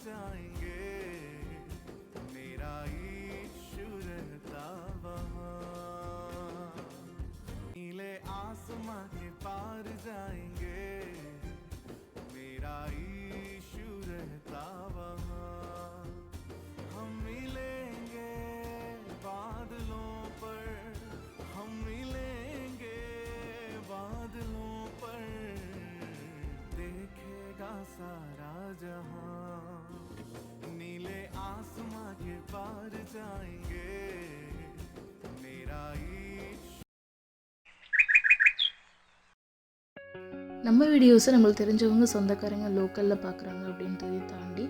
जाएंगे मेरा ईशु रहता वहाँ नीले आसमां के पार जाएंगे मेरा ईशु रहता वहाँ हम मिलेंगे बादलों पर हम मिलेंगे बादलों पर देखेगा सारा जहां नीले आसमां के पार जाएंगे मेरा ईशु நம்ம வீடியோஸை நம்மளுக்கு தெரிஞ்சவங்க சொந்தக்காரங்க லோக்கலில் பார்க்குறாங்க அப்படின்றதை தாண்டி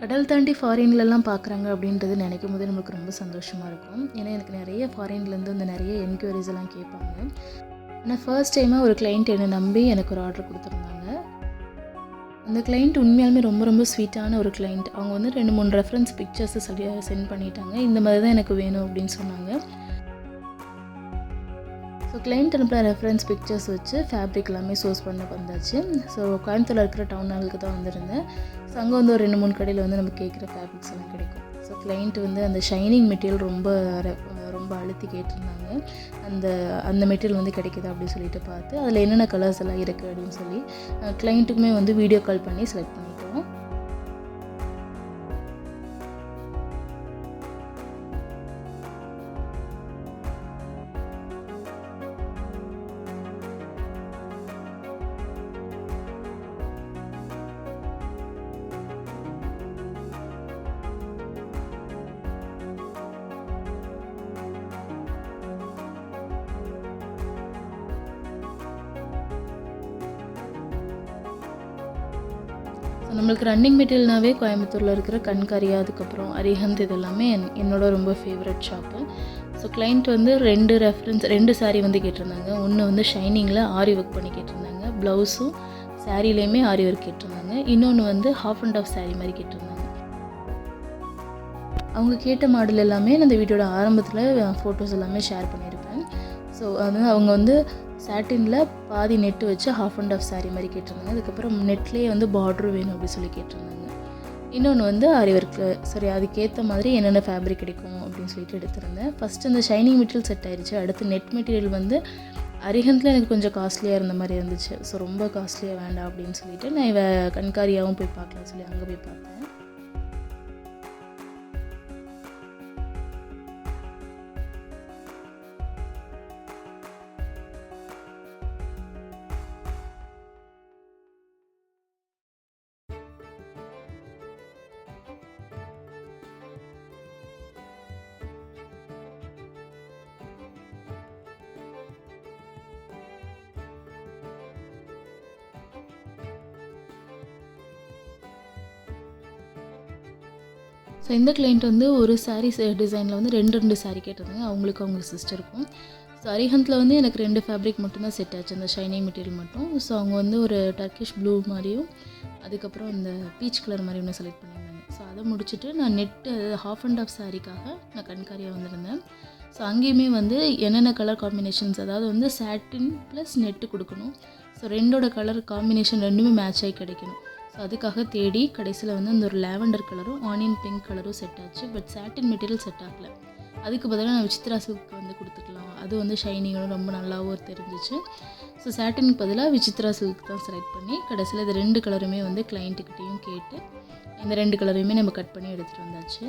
கடல் தாண்டி ஃபாரின்லலாம் பார்க்குறாங்க அப்படின்றது நினைக்கும் போது நம்மளுக்கு ரொம்ப சந்தோஷமாக இருக்கும். ஏன்னா எனக்கு நிறைய ஃபாரின்லேருந்து இந்த நிறைய என்கொயரிஸ் எல்லாம் கேட்பாங்க. ஆனால் ஃபர்ஸ்ட் டைமாக ஒரு கிளைண்ட் என்னை நம்பி எனக்கு ஒரு ஆர்டர் கொடுத்துருந்தாங்க. அந்த கிளைண்ட் உண்மையாலுமே ரொம்ப ரொம்ப ஸ்வீட்டான ஒரு கிளைண்ட். அவங்க வந்து 2-3 ரெஃபரன்ஸ் பிக்சர்ஸை சென்ட் பண்ணிட்டாங்க. இந்த மாதிரி தான் எனக்கு வேணும் அப்படின்னு சொன்னாங்க. ஸோ கிளைண்ட் அனுப்புகிற ரெஃபரன்ஸ் பிக்சர்ஸ் வச்சு ஃபேப்ரிக் எல்லாமே சோர்ஸ் பண்ண வந்தாச்சு. ஸோ கோயம்புத்தூரில் இருக்கிற டவுன் ஹாலுக்கு தான் வந்திருந்தேன். ஸோ அங்கே வந்து ஒரு 2-3 கடையில் வந்து நம்ம கேட்குற ஃபேப்ரிக்ஸ் எல்லாம் கிடைக்கும். ஸோ கிளைண்ட் வந்து அந்த ஷைனிங் மெட்டீரியல் ரொம்ப அழுத்தி கேட்டிருந்தாங்க. அந்த மெட்டீரியல் வந்து கிடைக்குதா அப்படின்னு சொல்லிட்டு பார்த்து அதில் என்னென்ன கலர்ஸ் எல்லாம் இருக்குது அப்படின்னு சொல்லி கிளைண்ட்டுக்குமே வந்து வீடியோ கால் பண்ணி செலக்ட் பண்ணிட்டோம். நம்மளுக்கு ரன்னிங் மெட்டீரியல்னாவே கோயம்புத்தூரில் இருக்கிற கண்காரியா, அதுக்கப்புறம் அரிஹந்த், இது எல்லாமே என்னோட ரொம்ப ஃபேவரட் ஷாப்பு. ஸோ கிளைண்ட் வந்து 2 சாரீ வந்து கேட்டிருந்தாங்க. ஒன்று வந்து ஷைனிங்கில் ஆரி ஒர்க் பண்ணி கேட்டிருந்தாங்க, ப்ளவுஸும் சாரீலேயுமே ஆரி ஒர்க் கேட்டிருந்தாங்க. இன்னொன்று வந்து ஹாஃப் அண்ட் ஆஃப் சாரீ மாதிரி கேட்டிருந்தாங்க. அவங்க கேட்ட மாடல் எல்லாமே நான் இந்த வீடியோட ஆரம்பத்தில் ஃபோட்டோஸ் எல்லாமே ஷேர் பண்ணியிருப்பேன். ஸோ அது அவங்க வந்து சாட்டினில் பாதி நெட்டு வச்சு ஹாஃப் அண்ட் ஆஃப் சாரீ மாதிரி கேட்டிருந்தாங்க. அதுக்கப்புறம் நெட்லேயே வந்து பார்டர் வேணும் அப்படின்னு சொல்லி கேட்டிருந்தாங்க. இன்னொன்று வந்து ஆரி ஒர்க்கு, சரி அதுக்கேற்ற மாதிரி என்னென்ன ஃபேப்ரிக் கிடைக்கும் அப்படின்னு சொல்லிட்டு எடுத்திருந்தேன். ஃபஸ்ட்டு அந்த ஷைனிங் மெட்டீரியல் செட் ஆயிடுச்சு. அடுத்து நெட் மெட்டீரியல் வந்து அரிஹந்தில் எனக்கு கொஞ்சம் காஸ்ட்லியாக இருந்த மாதிரி இருந்துச்சு. ஸோ ரொம்ப காஸ்ட்லியாக வேண்டாம் அப்படின்னு சொல்லிட்டு நான் கண்காரியாகவும் போய் பார்க்கலாம்னு சொல்லி அங்கே போய் பார்த்தேன். ஸோ இந்த கிளைண்ட் வந்து ஒரு சாரீ டிசைனில் வந்து 2 சாரீ கேட்டிருந்தாங்க. அவங்க சிஸ்டருக்கும். ஸோ அரிஹந்தில் வந்து எனக்கு 2 ஃபேப்ரிக் மட்டும்தான் செட் ஆச்சு, அந்த ஷைனிங் மெட்டீரியல் மட்டும். ஸோ அவங்க வந்து ஒரு டர்க்கிஷ் ப்ளூ மாதிரியும் அதுக்கப்புறம் இந்த பீச் கலர் மாதிரி ஒன்று செலக்ட் பண்ணியிருந்தாங்க. ஸோ அதை முடிச்சுட்டு நான் நெட்டு ஹாஃப் அண்ட் ஆஃப் சாரீக்காக நான் கண்காரியாக வந்திருந்தேன். ஸோ அங்கேயுமே வந்து என்னென்ன கலர் காம்பினேஷன்ஸ், அதாவது வந்து சாட்டின் ப்ளஸ் நெட்டு கொடுக்கணும். ஸோ 2ஓட கலர் காம்பினேஷன் 2மே மேட்ச் ஆகி கிடைக்கணும். ஸோ அதுக்காக தேடி கடைசியில் வந்து அந்த ஒரு லேவண்டர் கலரும் ஆனியன் பிங்க் கலரும் செட் ஆச்சு. பட் சாட்டின் மெட்டீரியல் செட் ஆகலை. அதுக்கு பதிலாக நான் விசித்ரா சில்க் வந்து கொடுத்துக்கலாம். அது வந்து ஷைனிங்கும் ரொம்ப நல்லாவும் தெரிஞ்சிச்சு. ஸோ சாட்டினுக்கு பதிலாக விசித்ரா சில்க் தான் செலக்ட் பண்ணி கடைசியில் இது 2 கலருமே வந்து கிளைண்ட்டுக்கிட்டேயும் கேட்டு இந்த 2 கலரையுமே நம்ம கட் பண்ணி எடுத்துகிட்டு வந்தாச்சு.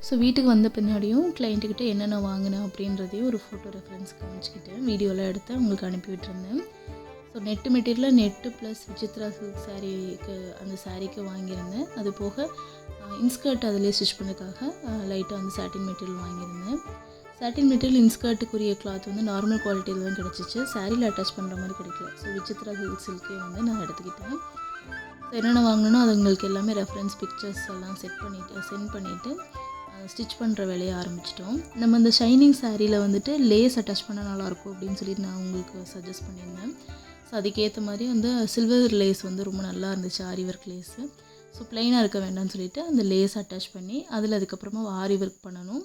ஸோ வீட்டுக்கு வந்த பின்னாடியும் கிளைண்ட்டுக்கிட்ட என்னென்ன வாங்கினேன் அப்படின்றதையும் ஒரு ஃபோட்டோ ரெஃபரன்ஸ் காமிச்சிக்கிட்டேன், வீடியோலாம் எடுத்து அவங்களுக்கு அனுப்பி விட்டுருந்தேன். ஸோ நெட்டு மெட்டீரியலில் நெட்டு ப்ளஸ் விசித்ரா சில்க் சாரீக்கு அந்த சாரீக்கு வாங்கியிருந்தேன். அது போக இன்ஸ்கர்ட் அதிலே ஸ்டிச் பண்ணதுக்காக லைட்டாக வந்து சாட்டின் மெட்டீரியல் வாங்கியிருந்தேன். சாட்டின் மெட்டீரியல் இன்ஸ்கர்ட்டுக்குரிய கிளாத் வந்து நார்மல் குவாலிட்டியில் தான் கிடச்சிச்சு, சாரியில் அட்டாச் பண்ணுற மாதிரி கிடைக்கல. ஸோ விசித்ரா சில்கே வந்து நான் எடுத்துக்கிட்டேன். ஸோ என்னென்ன வாங்கினோ அது உங்களுக்கு எல்லாமே ரெஃபரன்ஸ் பிக்சர்ஸ் எல்லாம் சென்ட் பண்ணிவிட்டு ஸ்டிச் பண்ணுற வேலையை ஆரம்பிச்சிட்டோம். நம்ம இந்த ஷைனிங் சாரியில் வந்துட்டு லேஸ் அட்டாச் பண்ணால் நல்லாயிருக்கும் அப்படின்னு சொல்லிட்டு நான் உங்களுக்கு சஜஸ்ட் பண்ணியிருந்தேன். ஸோ அதுக்கேற்ற மாதிரி வந்து சில்வர் லேஸ் வந்து ரொம்ப நல்லா இருந்துச்சு, ஆரி ஒர்க் லேஸு. ஸோ ப்ளைனாக இருக்க வேண்டாம்னு சொல்லிவிட்டு அந்த லேஸ் அட்டாச் பண்ணி அதில் அதுக்கப்புறமா ஆரி ஒர்க் பண்ணணும்.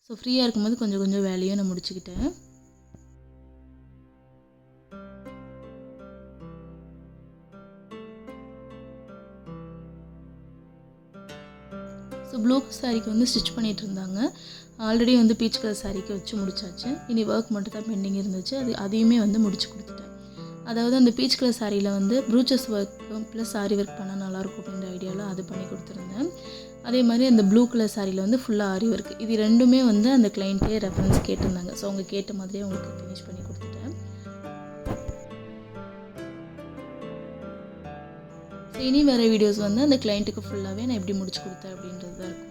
ஸோ ஃப்ரீயாக இருக்கும்போது கொஞ்சம் கொஞ்சம் வேலையும் நான் முடிச்சுக்கிட்டேன். ஸோ ப்ளூ சாரீக்கு வந்து ஸ்டிச் பண்ணிகிட்டு இருந்தாங்க. ஆல்ரெடி வந்து பீச் கலர் சாரீக்கு வச்சு முடிச்சாச்சு. இனி ஒர்க் மட்டும் தான் பெண்டிங் இருந்துச்சு. அதையுமே வந்து முடிச்சு கொடுத்துட்டேன். அதாவது அந்த பீச் கலர் சாரியில் வந்து ப்ரூச்சஸ் ஒர்க் ப்ளஸ் சாரி ஒர்க் பண்ணால் நல்லாயிருக்கும் அப்படின்ற ஐடியாவில் அது பண்ணி கொடுத்துருந்தேன். அதே மாதிரி அந்த ப்ளூ கலர் சாரியில் வந்து ஃபுல்லாக ஆரி ஒர்க், இது ரெண்டுமே வந்து அந்த கிளைண்ட்டே ரெஃபரன்ஸ் கேட்டிருந்தாங்க. ஸோ அவங்க கேட்ட மாதிரியே அவங்களுக்கு ஃபினிஷ் பண்ணி கொடுத்துட்டேன். ஸோ இனி வேறு வீடியோஸ் வந்து அந்த கிளைண்ட்டுக்கு ஃபுல்லாகவே நான் எப்படி முடிச்சு கொடுத்தேன் அப்படின்றது தான் இருக்கும்.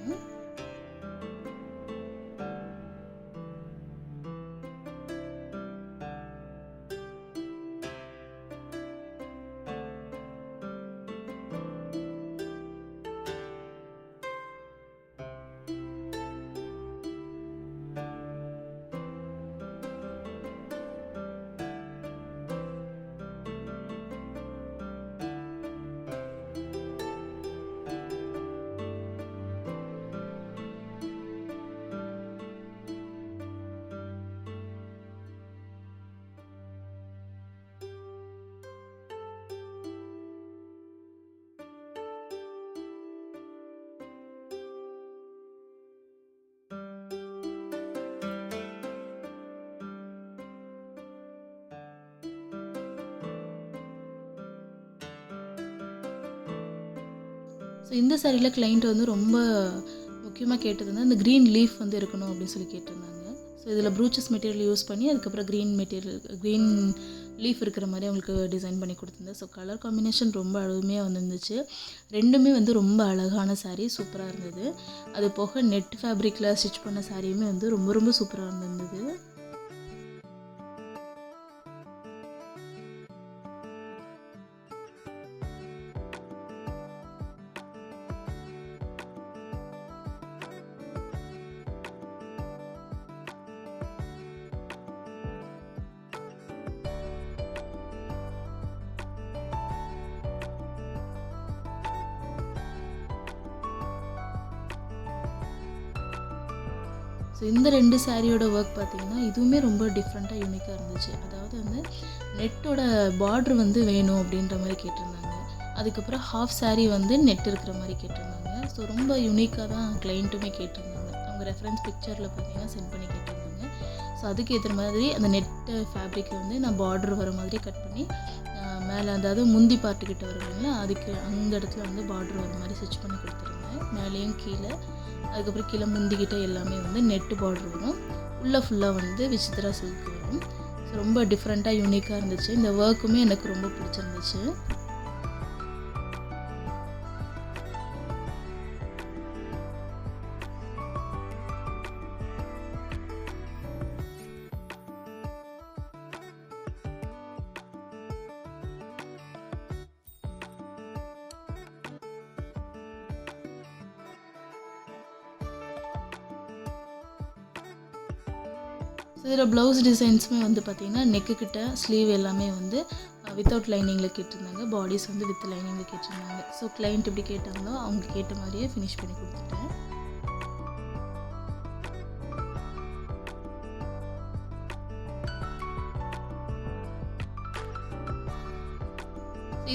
ஸோ இந்த சாரியில் கிளைண்ட் வந்து ரொம்ப முக்கியமாக கேட்டது வந்து அந்த க்ரீன் லீஃப் வந்து இருக்கணும் அப்படின்னு சொல்லி கேட்டிருந்தாங்க. ஸோ இதில் ப்ரூச்சஸ் மெட்டீரியல் யூஸ் பண்ணி அதுக்கப்புறம் க்ரீன் லீஃப் இருக்கிற மாதிரி அவங்களுக்கு டிசைன் பண்ணி கொடுத்துருந்தேன். ஸோ கலர் காம்பினேஷன் ரொம்ப அருமையாக வந்துருந்துச்சு. ரெண்டுமே வந்து ரொம்ப அழகான சாரீ, சூப்பராக இருந்தது. அது போக நெட் ஃபேப்ரிக்கில் ஸ்டிச் பண்ண சாரியுமே வந்து ரொம்ப ரொம்ப சூப்பராக இருந்தது. ஸோ இந்த 2 சாரியோட ஒர்க் பார்த்திங்கன்னா இதுவுமே ரொம்ப டிஃப்ரெண்ட்டாக யூனிக்காக இருந்துச்சு. அதாவது வந்து நெட்டோட பார்ட்ரு வந்து வேணும் அப்படின்ற மாதிரி கேட்டிருந்தாங்க. அதுக்கப்புறம் ஹாஃப் சாரீ வந்து நெட் இருக்கிற மாதிரி கேட்டிருந்தாங்க. ஸோ ரொம்ப யூனிக்காக தான் கிளைண்ட்டுமே கேட்டிருந்தாங்க. அவங்க ரெஃபரன்ஸ் பிக்சரில் பார்த்திங்கன்னா சென்ட் பண்ணி கேட்டிருந்தாங்க. ஸோ அதுக்கு ஏற்ற மாதிரி அந்த நெட்டு ஃபேப்ரிக்கை வந்து நான் பார்ட்ரு வர மாதிரி கட் பண்ணி மேலே, அதாவது முந்தி பார்ட்டுக்கிட்ட வருவாங்களா அதுக்கு அந்த இடத்துல வந்து பார்ட்ரு வர மாதிரி ஸ்டிச் பண்ணி கொடுத்துருந்தேன். மேலேயும் கீழே, அதுக்கப்புறம் கீழே முந்திக்கிட்ட எல்லாமே வந்து நெட்டு பார்டர் வரும். உள்ளே ஃபுல்லாக வந்து விசித்திரா சில்க் வரும். ஸோ ரொம்ப டிஃப்ரெண்ட்டாக யூனிக்காக இருந்துச்சு. இந்த ஒர்க்குமே எனக்கு ரொம்ப பிடிச்சிருந்துச்சு. ஸோ இதில் ப்ளவுஸ் டிசைன்ஸுமே வந்து பார்த்திங்கன்னா நெக்கு கிட்ட ஸ்லீவ் எல்லாமே வந்து வித்தவுட் லைனிங்கில் கேட்டிருந்தாங்க. பாடிஸ் வந்து வித் லைனிங்கில் கேட்டிருந்தாங்க. ஸோ கிளைண்ட் எப்படி கேட்டாங்களோ அவங்க கேட்ட மாதிரியே ஃபினிஷ் பண்ணி கொடுத்துட்டேன்.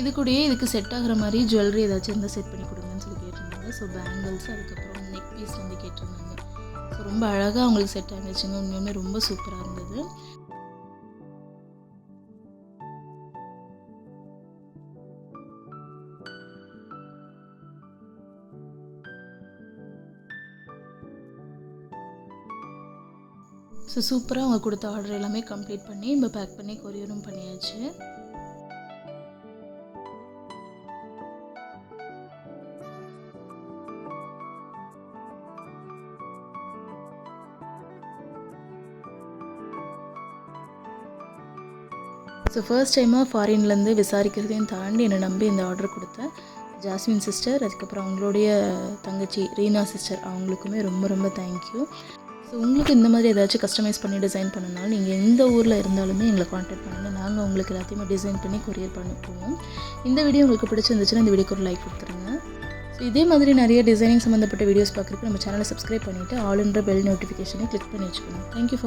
இது கூடயே இதுக்கு செட் ஆகிற மாதிரி ஜுவல்லரி ஏதாச்சும் இருந்தால் செட் பண்ணி கொடுங்கன்னு சொல்லி கேட்டிருந்தாங்க. ஸோ பேங்கிள்ஸ், அதுக்கப்புறம் நெக் பீஸ் வந்து கேட்டிருந்தாங்க. ஸோ ரொம்ப அழகாக அவங்களுக்கு செட் ஆகிடுச்சுங்க. உண்மையுமே ரொம்ப சூப்பராக இருந்தது. ஸோ சூப்பராக அவங்க கொடுத்த ஆர்டர் எல்லாமே கம்ப்ளீட் பண்ணி இப்போ பேக் பண்ணி கொரியரும் பண்ணியாச்சு. ஸோ ஃபர்ஸ்ட் டைமாக ஃபாரின்லேருந்து விசாரிக்கிறதையும் தாண்டி என்னை நம்பி இந்த ஆர்டர் கொடுத்தேன் ஜாஸ்மின் சிஸ்டர், அதுக்கப்புறம் அவங்களுடைய தங்கச்சி ரீனா சிஸ்டர், அவங்களுக்குமே ரொம்ப ரொம்ப தேங்க்யூ. ஸோ உங்களுக்கு இந்த மாதிரி ஏதாச்சும் கஸ்டமைஸ் பண்ணி டிசைன் பண்ணனாலும் நீங்கள் எந்த ஊரில் இருந்தாலுமே எங்களை காண்டாக்ட் பண்ணுங்கள். நாங்கள் உங்களுக்கு எல்லாத்தையுமே டிசைன் பண்ணி கொரியர் பண்ணி போவோம். இந்த வீடியோ உங்களுக்கு பிடிச்சிருந்துச்சுன்னா இந்த வீடியோக்கு ஒரு லைக் கொடுத்துருங்க. ஸோ இதே மாதிரி நிறைய டிசைனிங் சம்மந்தப்பட்ட வீடியோஸ் பார்க்குறதுக்கு நம்ம சேனலை சப்ஸ்கிரைப் பண்ணிவிட்டு ஆல் என்ற பெல் நோட்டிஃபிகேஷனை கிளிக் பண்ணி வச்சுக்கோங்க. Thank you for